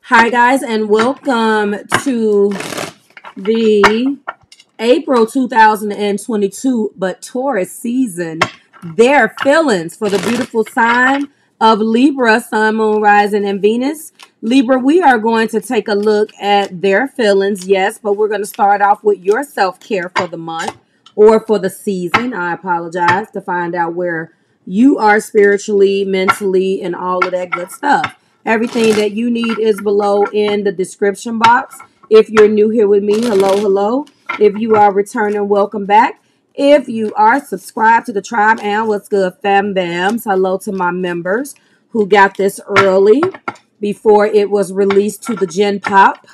Hi, guys, and welcome to the April 2022, but Taurus season. Their feelings for the beautiful sign of Libra, Sun, Moon, Rising, and Venus. Libra, we are going to take a look at their feelings, yes, but we're going to start off with your self-care for the month or for the season. I apologize, to find out where you are spiritually, mentally, and all of that good stuff. Everything that you need is below in the description box. If you're new here with me, hello, hello. If you are returning, welcome back. If you are subscribed to the tribe, and what's good, fam bams, hello to my members who got this early before it was released to the Gen Pop.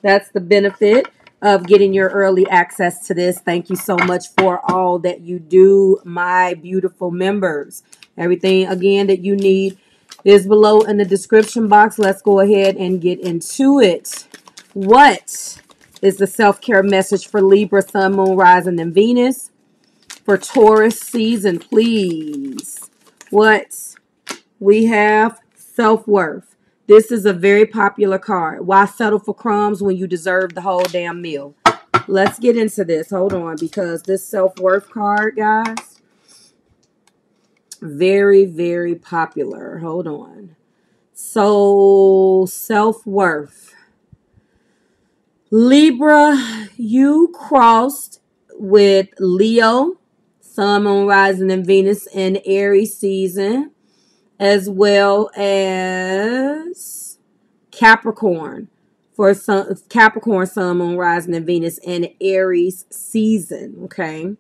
That's the benefit of getting your early access to this. Thank you so much for all that you do, my beautiful members. Everything, again, that you need is below in the description box. Let's go ahead and get into it. What is the self-care message for Libra, Sun, Moon, Rising, and Venus? For Taurus season, please. What we have, self-worth. This is a very popular card. Why settle for crumbs when you deserve the whole damn meal? Let's get into this. Hold on, because this self-worth card, guys, very, very popular. Hold on. So, self-worth. Libra, you crossed with Leo, Sun, Moon, Rising, and Venus in Aries season, as well as Capricorn for Capricorn, Sun, Moon, Rising, and Venus in Aries season. Okay.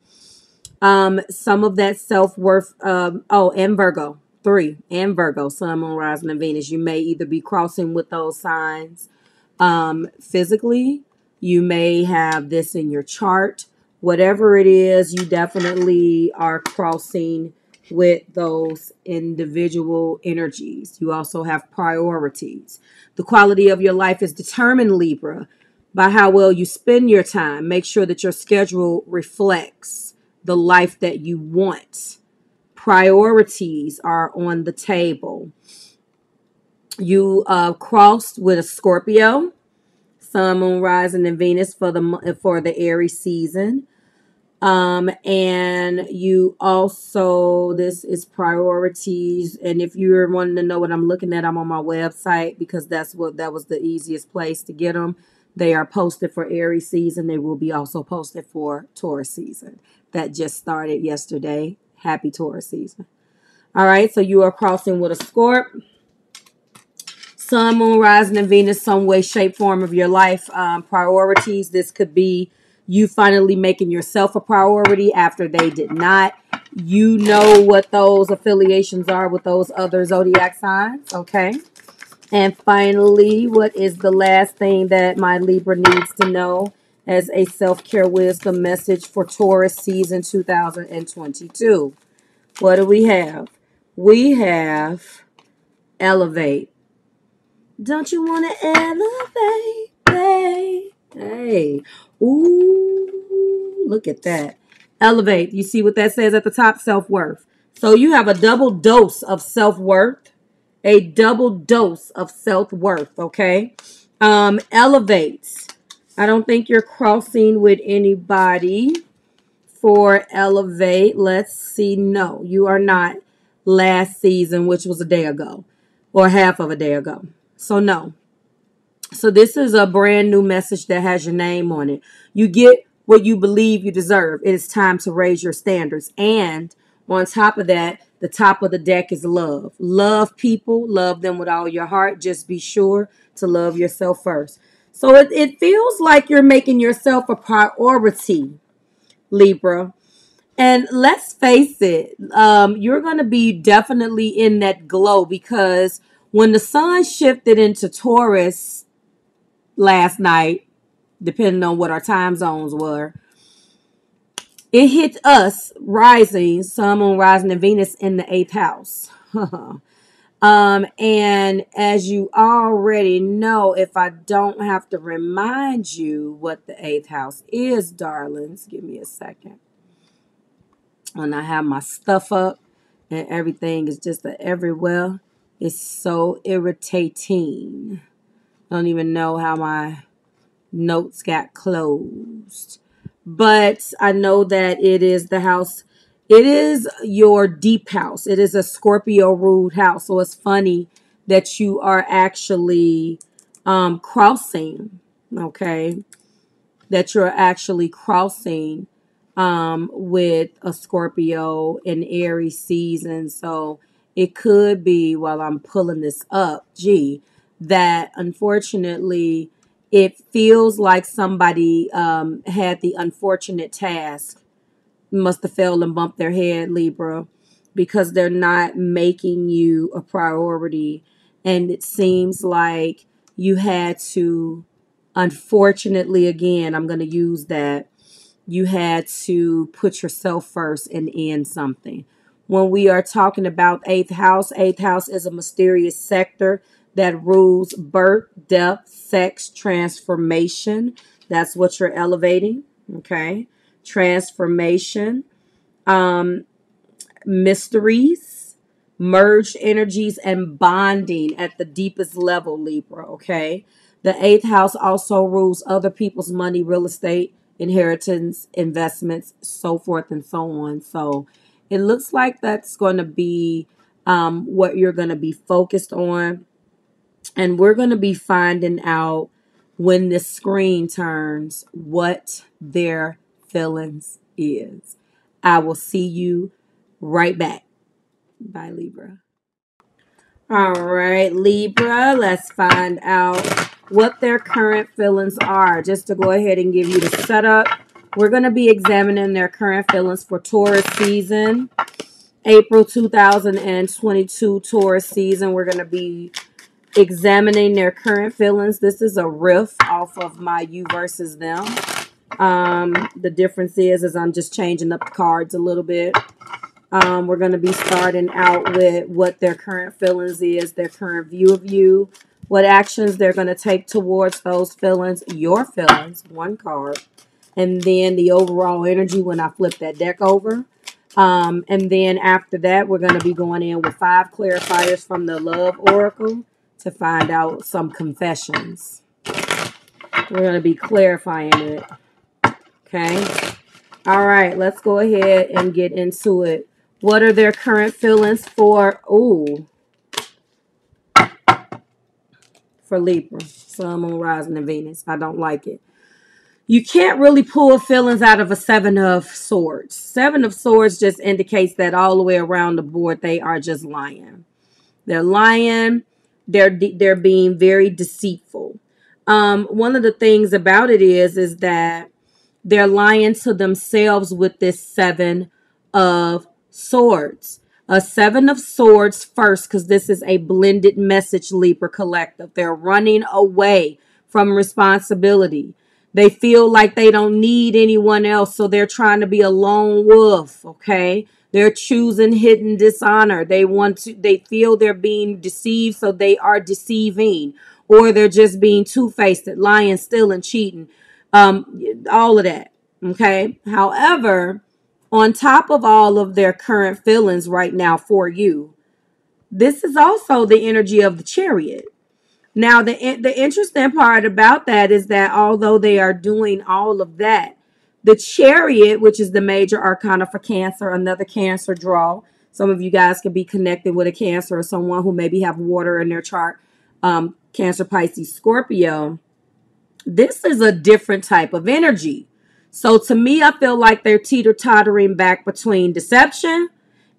Some of that self-worth, and Virgo, 3, and Virgo, Sun, Moon, Rising, and Venus. You may either be crossing with those signs physically. You may have this in your chart. Whatever it is, you definitely are crossing with those individual energies. You also have priorities. The quality of your life is determined, Libra, by how well you spend your time. Make sure that your schedule reflects the life that you want. Priorities are on the table. You crossed with a Scorpio, Sun, Moon, Rising, and Venus for the Aries season. And you also, this is priorities. And if you're wanting to know what I'm looking at, I'm on my website, because that was the easiest place to get them. They are posted for Aries season. They will be also posted for Taurus season. That just started yesterday. Happy Taurus season. All right, so you are crossing with a Scorp. Sun, Moon, Rising, and Venus, some way, shape, form of your life. Priorities. This could be you finally making yourself a priority after they did not. You know what those affiliations are with those other zodiac signs. Okay. And finally, what is the last thing that my Libra needs to know as a self-care wisdom message for Taurus season 2022? What do we have? We have elevate. Don't you want to elevate? Hey. Ooh, look at that. Elevate. You see what that says at the top? Self-worth. So you have a double dose of self-worth. A double dose of self-worth, okay? Elevates. I don't think you're crossing with anybody for elevate. Let's see. No, you are not. Last season, which was a day ago, or half of a day ago. So no. So this is a brand new message that has your name on it. You get what you believe you deserve. It is time to raise your standards. And on top of that, the top of the deck is love. Love people. Love them with all your heart. Just be sure to love yourself first. So it feels like you're making yourself a priority, Libra. And let's face it, you're going to be definitely in that glow, because when the sun shifted into Taurus last night, depending on what our time zones were, it hit us rising, Sun, Moon, Rising, and Venus in the 8th house. And as you already know, if I don't have to remind you what the 8th house is, darlings, give me a second. When I have my stuff up and everything is just everywhere, it's so irritating. I don't even know how my notes got closed. But I know that it is the house. It is your deep house. It is a Scorpio ruled house. So it's funny that you are actually crossing, okay? That you're actually crossing with a Scorpio in Aries season. So it could be, while I'm pulling this up, that unfortunately it feels like somebody had the unfortunate task, must have fell and bumped their head, Libra, because they're not making you a priority. And it seems like you had to, unfortunately, again, I'm going to use that, you had to put yourself first and end something. When we are talking about eighth house is a mysterious sector that rules birth, death, sex, transformation. That's what you're elevating, okay? Transformation, mysteries, merged energies, and bonding at the deepest level, Libra, okay? The eighth house also rules other people's money, real estate, inheritance, investments, so forth and so on. So it looks like that's going to be what you're going to be focused on. And we're going to be finding out when the screen turns what their feelings is. I will see you right back. Bye, Libra. All right, Libra, let's find out what their current feelings are. Just to go ahead and give you the setup, we're going to be examining their current feelings for Taurus season, April 2022 Taurus season. We're going to be examining their current feelings. This is a riff off of my you versus them. The difference is I'm just changing up the cards a little bit. We're going to be starting out with what their current feelings is, their current view of you, what actions they're going to take towards those feelings, your feelings, one card, and then the overall energy when I flip that deck over. And then after that, we're going to be going in with 5 clarifiers from the Love Oracle to find out some confessions. We're going to be clarifying it. Okay. All right. Let's go ahead and get into it. What are their current feelings for Libra? Sun, Moon, Rising, and Venus. I don't like it. You can't really pull feelings out of a 7 of Swords. 7 of Swords just indicates that all the way around the board, they are just lying. They're lying. They're being very deceitful. One of the things about it is that they're lying to themselves with this 7 of Swords. A 7 of Swords first, because this is a blended message, Libra collective. They're running away from responsibility. They feel like they don't need anyone else, so they're trying to be a lone wolf, okay? They're choosing hidden dishonor. They feel they're being deceived, so they are deceiving. Or they're just being two-faced, lying, stealing, cheating. All of that, okay? However, on top of all of their current feelings right now for you, this is also the energy of the Chariot. Now, the interesting part about that is that although they are doing all of that, the Chariot, which is the major arcana for Cancer, another Cancer draw. Some of you guys could be connected with a Cancer or someone who maybe have water in their chart. Cancer, Pisces, Scorpio. This is a different type of energy. So to me, I feel like they're teeter-tottering back between deception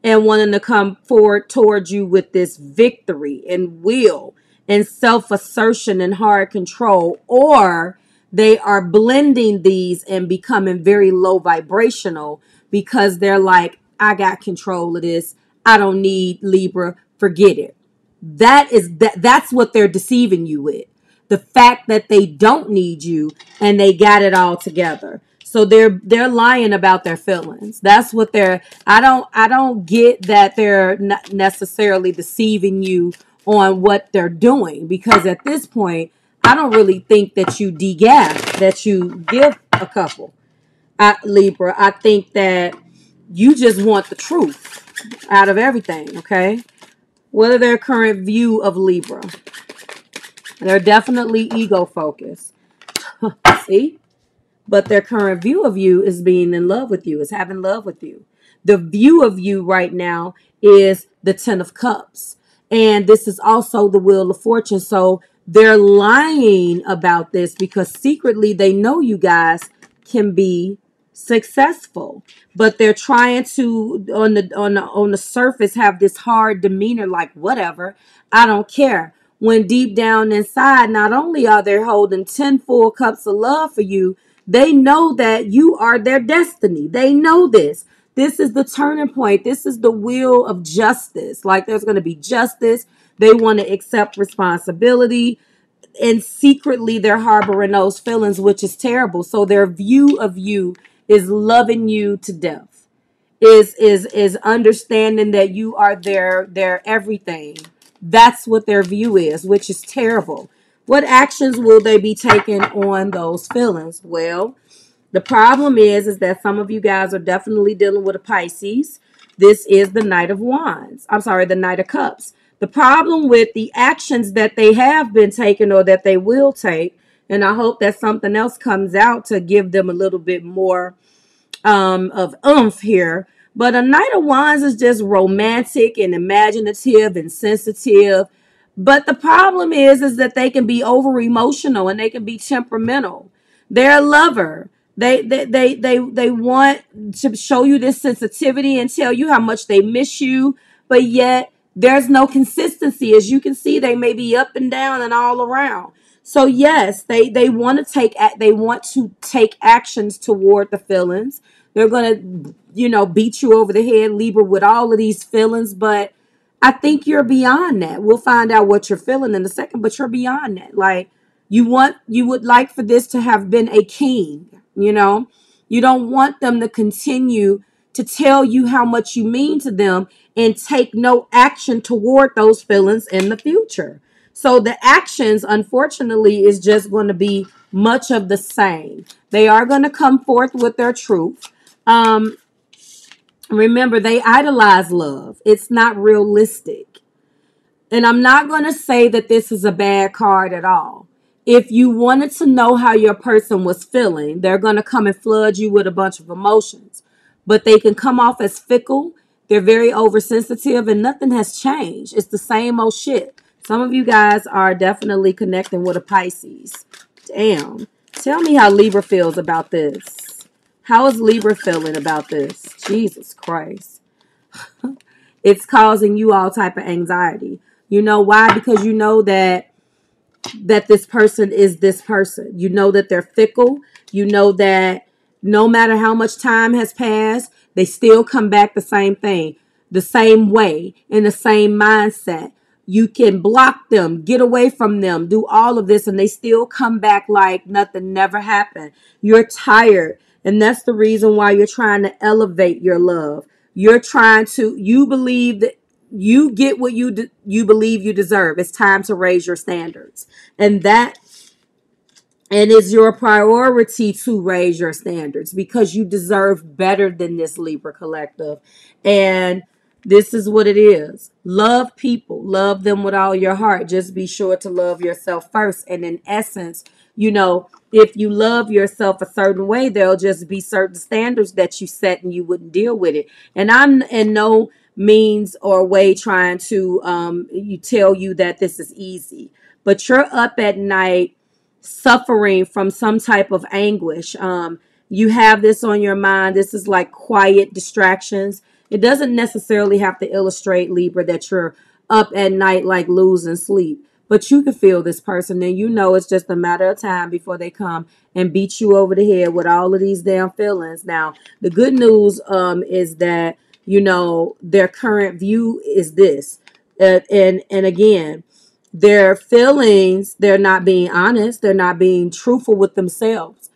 and wanting to come forward towards you with this victory and will and self-assertion and hard control, or they are blending these and becoming very low vibrational because they're like, I got control of this. I don't need Libra. Forget it. That's what they're deceiving you with. The fact that they don't need you and they got it all together. So they're lying about their feelings. That's what I don't get that they're not necessarily deceiving you on what they're doing, because at this point, I don't really think that you de-gas, that you give a couple. Libra, I think that you just want the truth out of everything, okay? What are their current view of Libra? They're definitely ego focused. See? But their current view of you is being in love with you, is having love with you. The view of you right now is the 10 of Cups. And this is also the Wheel of Fortune. So they're lying about this because secretly they know you guys can be successful, but they're trying to on the surface have this hard demeanor, like whatever, I don't care, when deep down inside, not only are they holding 10 full cups of love for you, they know that you are their destiny. They know this. This is the turning point. This is the wheel of justice. Like there's going to be justice. They want to accept responsibility. And secretly they're harboring those feelings, which is terrible. So their view of you is loving you to death. Is understanding that you are their everything. That's what their view is, which is terrible. What actions will they be taking on those feelings? Well, the problem is that some of you guys are definitely dealing with a Pisces. This is the Knight of Wands. I'm sorry, the Knight of Cups. The problem with the actions that they have been taking or that they will take, and I hope that something else comes out to give them a little bit more of oomph here. But a Knight of Wands is just romantic and imaginative and sensitive. But the problem is that they can be over emotional and they can be temperamental. They're a lover. They want to show you this sensitivity and tell you how much they miss you, but yet there's no consistency. As you can see, they may be up and down and all around. So yes, they want to take actions toward the feelings. They're going to, beat you over the head, Libra, with all of these feelings, but I think you're beyond that. We'll find out what you're feeling in a second, but you're beyond that. Like you would like for this to have been a king, you don't want them to continue to tell you how much you mean to them and take no action toward those feelings in the future. So the actions, unfortunately, is just going to be much of the same. They are going to come forth with their truth. Remember, they idolize love. It's not realistic. And I'm not going to say that this is a bad card at all. If you wanted to know how your person was feeling, they're going to come and flood you with a bunch of emotions. But they can come off as fickle. They're very oversensitive and nothing has changed. It's the same old shit. Some of you guys are definitely connecting with a Pisces. Damn. Tell me how Libra feels about this. How is Libra feeling about this? Jesus Christ. It's causing you all type of anxiety. You know why? Because you know that this person is this person. You know that they're fickle. You know that no matter how much time has passed, they still come back the same thing, the same way, in the same mindset. You can block them, get away from them, do all of this, and they still come back like nothing never happened. You're tired, and that's the reason why you're trying to elevate your love. You believe that you get what you believe you deserve. It's time to raise your standards. And it's your priority to raise your standards because you deserve better than this, Libra collective. And this is what it is. Love people. Love them with all your heart. Just be sure to love yourself first. And in essence, if you love yourself a certain way, there'll just be certain standards that you set and you wouldn't deal with it. And I'm in no means or way trying to tell you that this is easy. But you're up at night suffering from some type of anguish. You have this on your mind. This is like quiet distractions. It doesn't necessarily have to illustrate, Libra, that you're up at night like losing sleep. But you can feel this person and it's just a matter of time before they come and beat you over the head with all of these damn feelings. Now, the good news is that, their current view is this. And again, their feelings, they're not being honest. They're not being truthful with themselves.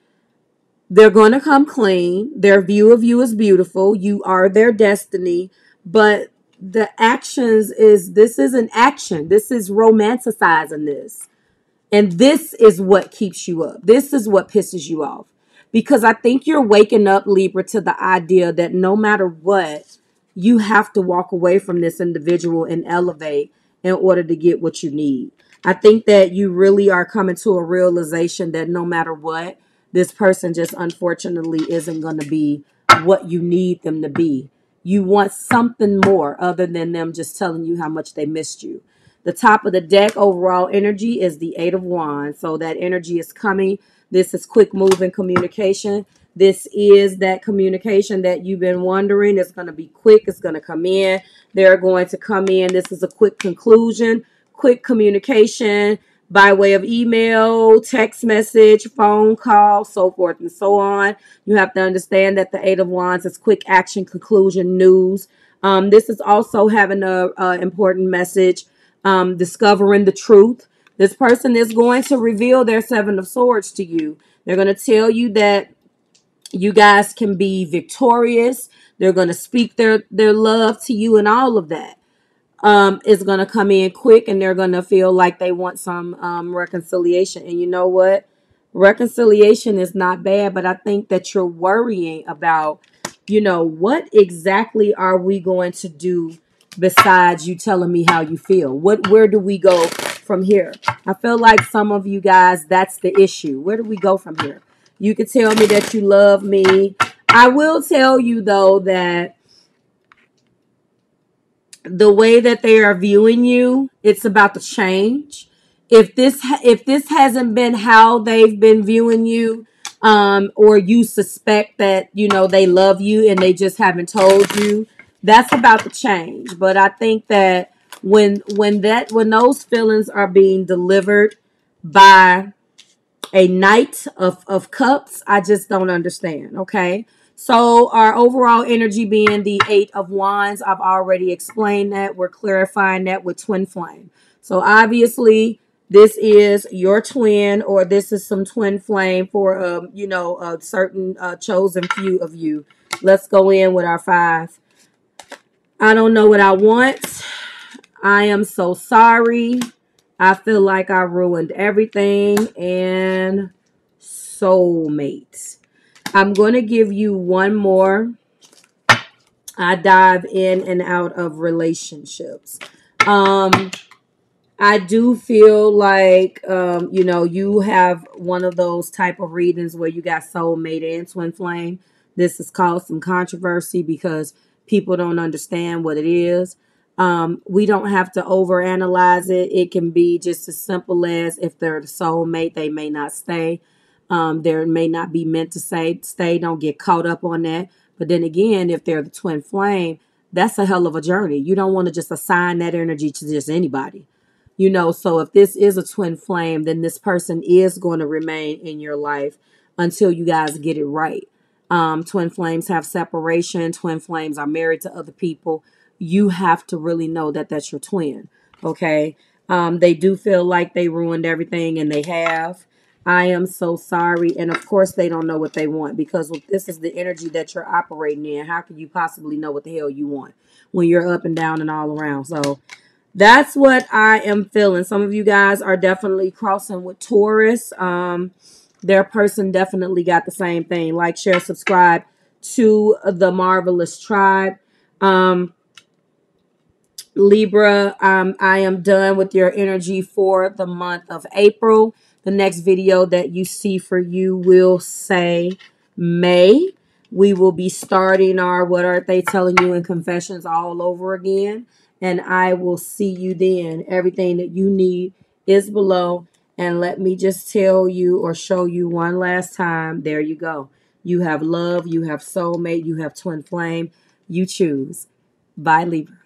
They're going to come clean. Their view of you is beautiful. You are their destiny. But the actions this isn't action. This is romanticizing this. And this is what keeps you up. This is what pisses you off. Because I think you're waking up, Libra, to the idea that no matter what, you have to walk away from this individual and elevate in order to get what you need. I think that you really are coming to a realization that no matter what, this person just unfortunately isn't going to be what you need them to be. You want something more other than them just telling you how much they missed you. The top of the deck overall energy is the Eight of Wands. So that energy is coming. This is quick moving communication. This is that communication that you've been wondering. It's going to be quick. It's going to come in. They're going to come in. This is a quick conclusion, quick communication by way of email, text message, phone call, so forth and so on. You have to understand that the Eight of Wands is quick action, conclusion, news. This is also having a important message, discovering the truth. This person is going to reveal their Seven of Swords to you. They're going to tell you that you guys can be victorious. They're going to speak their love to you and all of that. Is going to come in quick, and they're going to feel like they want some reconciliation. And you know what? Reconciliation is not bad, but I think that you're worrying about, what exactly are we going to do besides you telling me how you feel? Where do we go from here? I feel like some of you guys, that's the issue. Where do we go from here? You could tell me that you love me. I will tell you, though, that the way that they are viewing you, it's about to change. If this hasn't been how they've been viewing you, or you suspect that, they love you and they just haven't told you, that's about to change. But I think that when those feelings are being delivered by a Knight of Cups, I just don't understand, okay? So our overall energy being the Eight of Wands, I've already explained that. We're clarifying that with twin flame. So obviously, this is your twin, or this is some twin flame for, a certain chosen few of you. Let's go in with our 5. I don't know what I want. I am so sorry. I feel like I ruined everything. And soulmates. I'm going to give you one more. I dive in and out of relationships. I do feel like, you have one of those type of readings where you got soulmate and twin flame. This has caused some controversy because people don't understand what it is. We don't have to overanalyze it. It can be just as simple as if they're the soulmate, they may not stay. They may not be meant to stay. Don't get caught up on that. But then again, if they're the twin flame, that's a hell of a journey. You don't want to just assign that energy to just anybody. So if this is a twin flame, then this person is going to remain in your life until you guys get it right. Twin flames have separation. Twin flames are married to other people. You have to really know that that's your twin. Okay. They do feel like they ruined everything, and they have. I am so sorry. And of course, they don't know what they want, because this is the energy that you're operating in. How could you possibly know what the hell you want when you're up and down and all around? So that's what I am feeling. Some of you guys are definitely crossing with Taurus. Their person definitely got the same thing. Like, share, subscribe to the Marvelous Tribe. Libra, I am done with your energy for the month of April. The next video that you see for you will say May. We will be starting our What Are They Telling You in Confessions all over again. And I will see you then. Everything that you need is below. And let me just tell you or show you one last time. There you go. You have love. You have soulmate. You have twin flame. You choose. Bye, Libra.